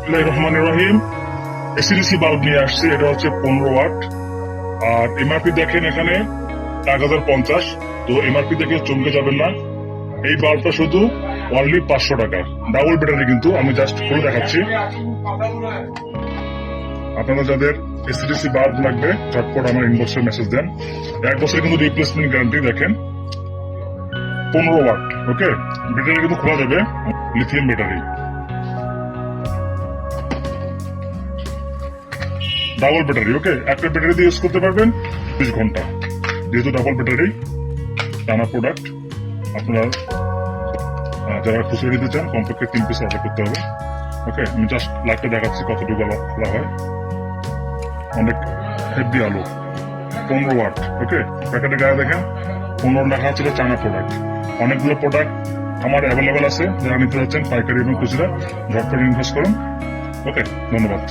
বিসমিল্লাহির রহমানির রহিম। AC DC bulb নিয়ে আসছে, এটা হচ্ছে 15 ওয়াট। আর এমআরপি দেখেন এখানে 1050। তো এমআরপি দেখে চমকে যাবেন না, এই বাল্বটা শুধু অনলি 500 টাকা। ডাবল ব্যাটারি কিন্তু, আমি জাস্ট খুলে দেখাচ্ছি। আপনারা যাদের এসিডিসি বাল্ব লাগবে ঝটপট আমার ইনবক্সে মেসেজ দেন। 1 বছরের কিন্তু রিপ্লেসমেন্ট গ্যারান্টি। দেখেন 15 ওয়াট, ওকে। ব্যাটারি কিন্তু খোলা যাবে, লিথিয়াম ব্যাটারি। ডাবল ব্যাটারি, ওকে। একটা ব্যাটারি দিয়ে ইউজ করতে পারবেন 20 ঘন্টা, যেহেতু ডাবল ব্যাটারি। টানা প্রোডাক্ট। আপনারা যারা খুচরো নিতে চান কমপক্ষে 3 পিস অর্ডার করতে হবে, ওকে। আমি জাস্ট লাইটটা দেখাচ্ছি কতটুকু খোলা হয়। অনেক হেভি আলো, 15 ওয়াট, ওকে। প্যাকেটের গায়ে দেখেন 15 লেখা আছে, চায়না প্রোডাক্ট। অনেকগুলো প্রোডাক্ট আমার অ্যাভেলেবেল আছে, যারা নিতে যাচ্ছেন পাইকারি এবং খুচরা ঝটপট ইনভেস্ট করুন, ওকে। ধন্যবাদ।